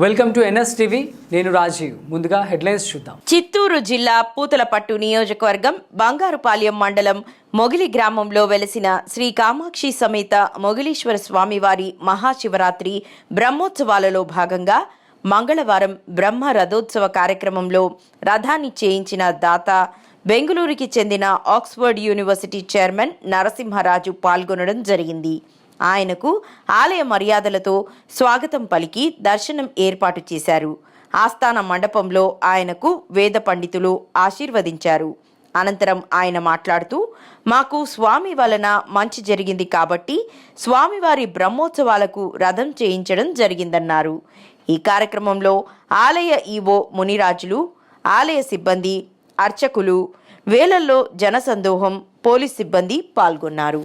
Welcome to NSTV. నేను రాజీవ్. ముందుగా headlines చూద్దాం. చిత్తూరు జిల్లా పూతలపట్టు నియోజకవర్గం బంగారుపాలెం మండలం మొగిలి గ్రామంలో వెలసిన శ్రీ కామాక్షి సమేత మొగిలీశ్వర స్వామివారి మహాశివరాత్రి బ్రహ్మోత్సవాలలో భాగంగా మంగళవారం బ్రహ్మ రథోత్సవ కార్యక్రమంలో రథాన్ని చేయించిన దాత బెంగళూరుకి చెందిన ఆక్స్ఫర్డ్ యూనివర్సిటీ చైర్మన్ నరసింహరాజు పాల్గొనడం జరిగింది. ఆయనకు ఆలయ మర్యాదలతో స్వాగతం పలికి దర్శనం ఏర్పాటు చేశారు. ఆస్థాన మండపంలో ఆయనకు వేద పండితులు ఆశీర్వదించారు. అనంతరం ఆయన మాట్లాడుతూ, మాకు స్వామి వలన మంచి జరిగింది కాబట్టి స్వామివారి బ్రహ్మోత్సవాలకు రథం చేయించడం జరిగిందన్నారు. ఈ కార్యక్రమంలో ఆలయ ఈవో మునిరాజులు, ఆలయ సిబ్బంది, అర్చకులు, వేలల్లో జనసందోహం, పోలీస్ సిబ్బంది పాల్గొన్నారు.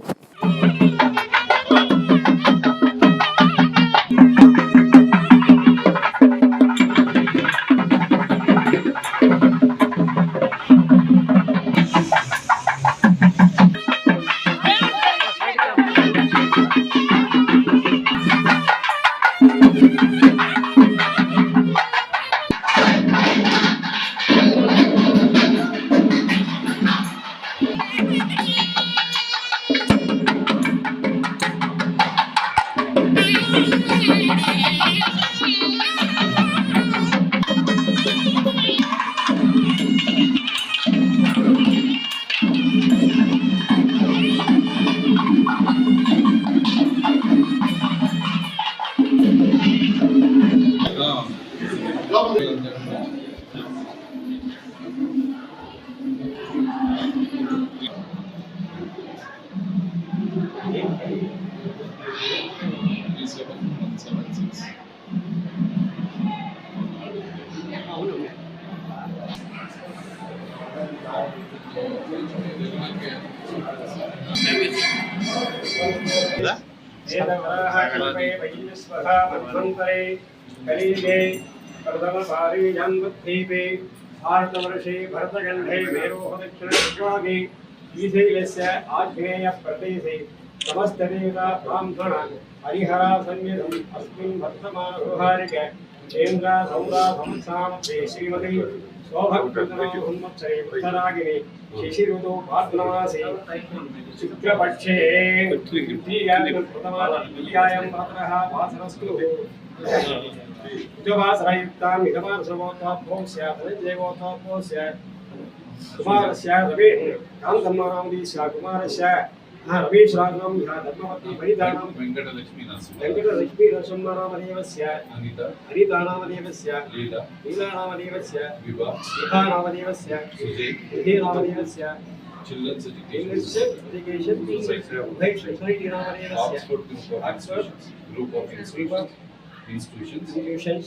प्रथमपारीजन्मद्वीपे भारतवर्षे भरतखण्डे मेरोः दक्षिणदिग्भागे श्रीशैलस्य आग्नेयप्रदेशे समस्तदेवता ब्राह्मण हरिहरासन्निधम् अस्मिन् वर्तमानव्यवहारिके केन्द्रा सौरा संस्थामध्ये Shrimati सौभक्तसंवत्सरे उत्तरागिनि शिशिऋतौ भाद्रमासे शुक्लपक्षे प्रथमाध्यायं भद्रः वासरस्तु उद्यवासरयुक्तां हितमानसवोत्थापोस्य धनञ्जयवोत्थापोस्य कुमारस्य Ravi कान्तम्मानामदीस्य कुमारस्य रवीश्राजनं Dharmavati परिधानं वेङ्कटलक्ष्मी नरसिंहनामदेवस्य हरितानामदेवस्य लीलानामदेवस्य विभानामदेवस्य सुधीनामदेवस्य Group of institutions,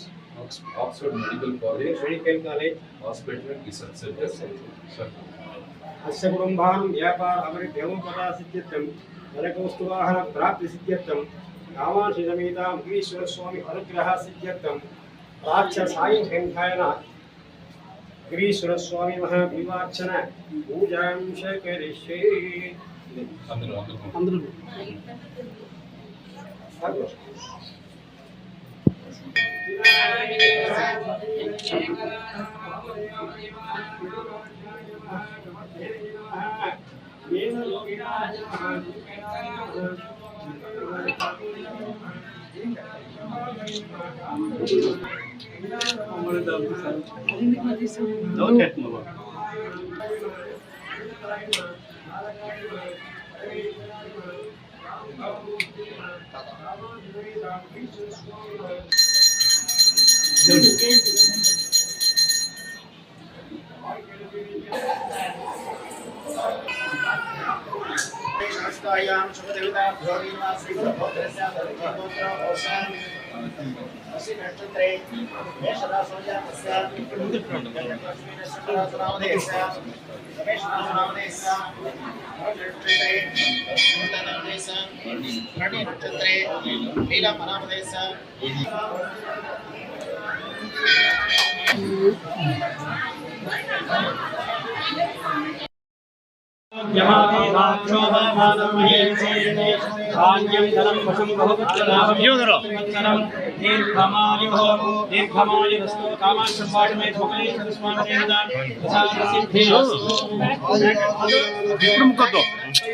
Oxford Medical College, Hospital, Research Center. अस्य कुटुम्बानां व्यापार अमृतयोपदा सिद्ध्यर्थं नरकौस्तुवाहन प्राप्ति सिद्ध्यर्थं कामाक्षि समेता मुगीश्वर स्वामी अनुग्रह सिद्ध्यर्थं प्राच्य सायं घण्टायन गिरीश्वर स्वामी महाविवार्चन पूजां करिष्ये अंदरू शास्त्रायां शुभदेवता भोगिना श्री भद्रस्य धर्मगोत्र औषां अस्य नक्षत्रे मेषराशोजातस्य लक्ष्मीनक्षत्रासनामदेशस्य रमेशनामदेशस्य नक्षत्रे मूलनामदेशस्य कर्ण नक्षत्रे लीलामनामदेशस्य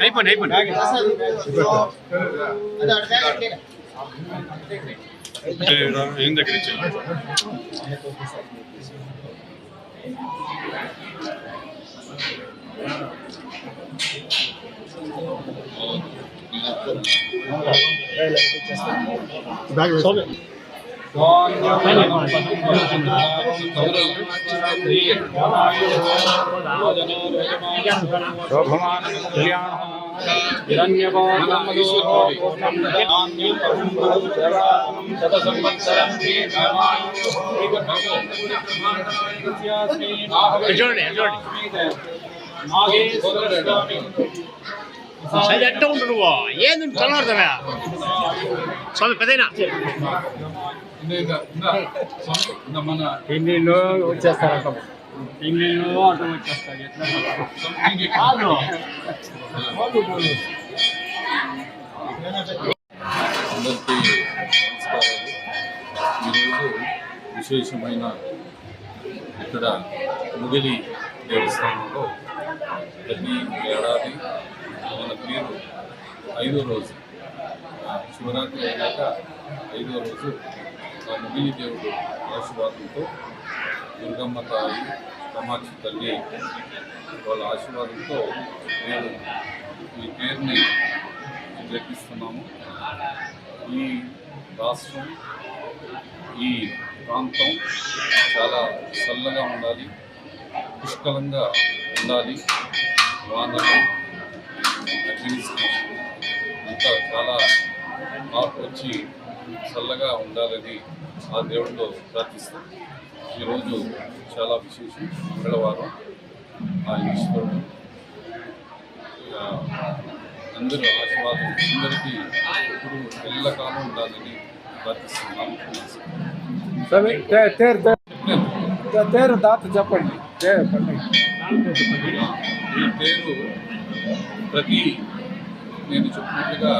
అయిపోయింది ఏం దగ్గర ఇచ్చాను అది ఎట్ట ఉంటు నువ్వు ఏంది చల్లవుతావా స్వామి పెద్దయినా పెళ్ళిళ్ళు వచ్చేస్తారంట పెళ్ళిళ్ళు అటు వచ్చేస్తారు అందరికీ నమస్కారాలు. ఈరోజు విశేషమైన ఇక్కడ ముగిలి దేవస్థానంలో ప్రతి ఏడాది మన తీరు 5వ రోజు శివరాత్రి అయినాక 5వ రోజు ఆ ముగిలి దేవుడు ఆశీర్వాదంతో దుర్గమ్మ తాయి కామాక్షి తల్లి వాళ్ళ ఆశీర్వాదంతో మేము ఈ పేరుని జరిపిస్తున్నాము. ఈ రాష్ట్రం ఈ ప్రాంతం చాలా చల్లగా ఉండాలి, పుష్కలంగా ఉండాలి, వానలు అడ్మినిస్ట్రేషన్ అంతా చాలా మార్పు వచ్చి చల్లగా ఉండాలని ఆ దేవుడిలో ప్రార్థిస్తాం. ఈరోజు చాలా విశేషం, మంగళవారం. ఆ ఈశ్వరుడు అందరూ ఆశీర్వాదం అందరికీ ఇప్పుడు ఎల్లకాలం ఉండాలని ప్రార్థిస్తున్నాము. తేరు దాత చెప్పండి. ఈ పేరు ప్రతి నేను చెప్పినట్లుగా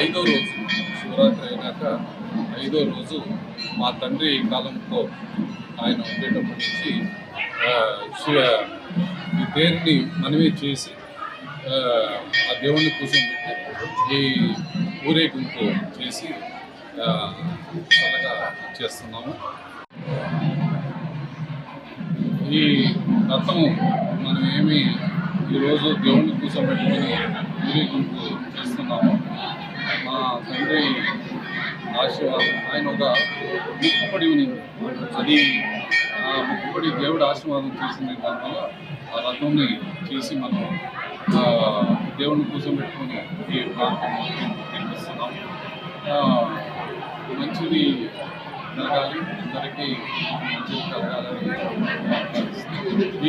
5వ రోజు శివరాత్రి అయినాక 5వ రోజు మా తండ్రి కాలంతో ఆయన ఉండేటప్పటి నుంచి ఈ పేరుని మనమే చేసి ఆ దేవుణ్ణి కూర్చోబెట్టి ఈ ఊరేగింపు చేసి చల్లగా చేస్తున్నాము. ఈ రథం మనం ఏమి ఈరోజు దేవుణ్ణి కూర్చోబెట్టుకొని ఊరేగింపు చేస్తున్నాము. మా తండ్రి ఆశీర్వాదం ఆయన ఒక ముక్కుపడి ఉన్నింది, అది ఆ ముక్కుపడి దేవుడు ఆశీర్వాదం చేసింది. దానివల్ల ఆ రథంని చేసి మనం దేవుణ్ణి కూర్చోబెట్టుకొని ఈ ప్రాంతంలో నిర్మిస్తున్నాం. మంచిది జరగాలి, అందరికీ మంచిది కలగాలని.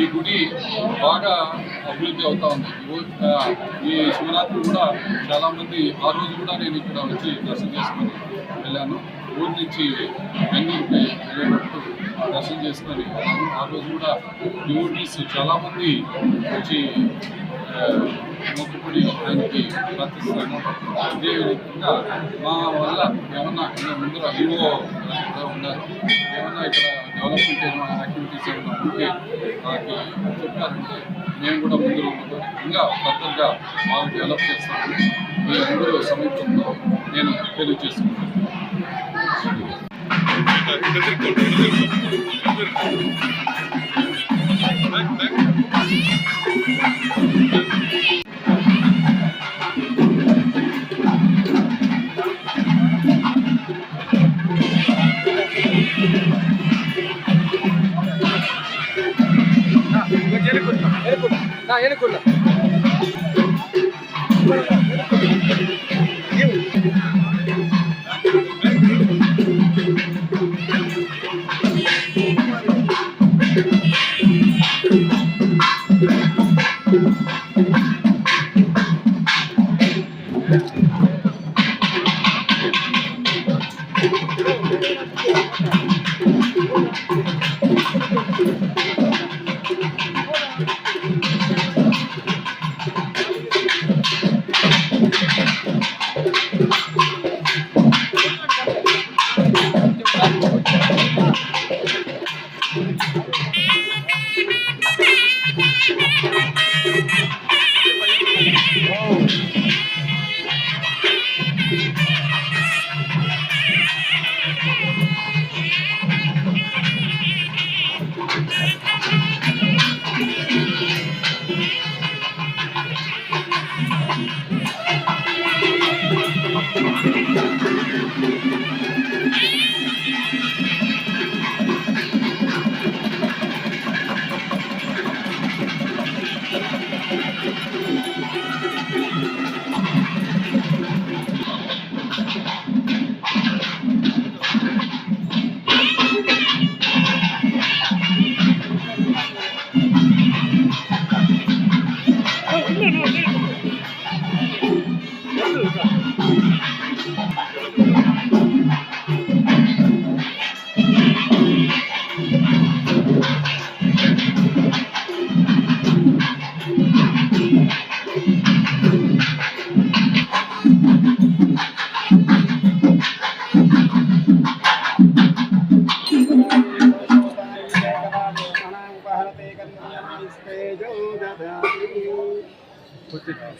ఈ గుడి బాగా అభివృద్ధి అవుతూ ఉంది. ఈ శివరాత్రి కూడా చాలామంది ఆ రోజు కూడా నేను ఇక్కడ వచ్చి దర్శనం చేసుకొని వెళ్ళాను. ఊరి నుంచి బెంగళూరుకి వెళ్ళేటప్పుడు దర్శనం చేసుకొని ఆ రోజు కూడా డివోటీస్ చాలామంది వచ్చి మొక్కుపడి ఆయనకి ప్రార్థిస్తాను. అదేవిధంగా మా వల్ల ఏమన్నా ఇంకా ముందర ఈవో కూడా ఉన్నారు, ఏమన్నా ఇక్కడ డెవలప్మెంట్ ఏమైనా యాక్టివిటీస్ ఏమైనా ఉంటే నాకు చెప్పారంటే మేము కూడా ముందు ఇంకా ఫర్దర్గా బాగా డెవలప్ చేస్తామని మీ అందరూ సమీపంలో నేను తెలియజేసుకుంటాను.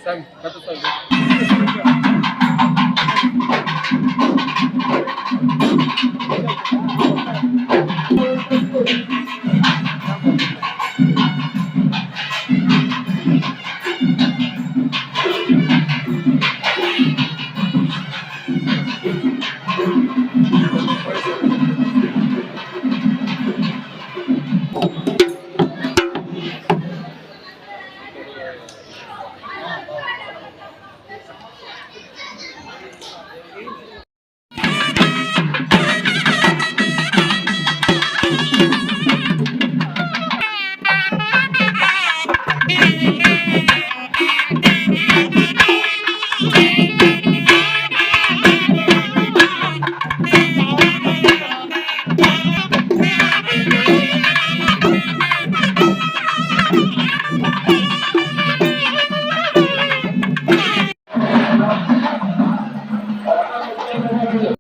సాగు కథ సాగు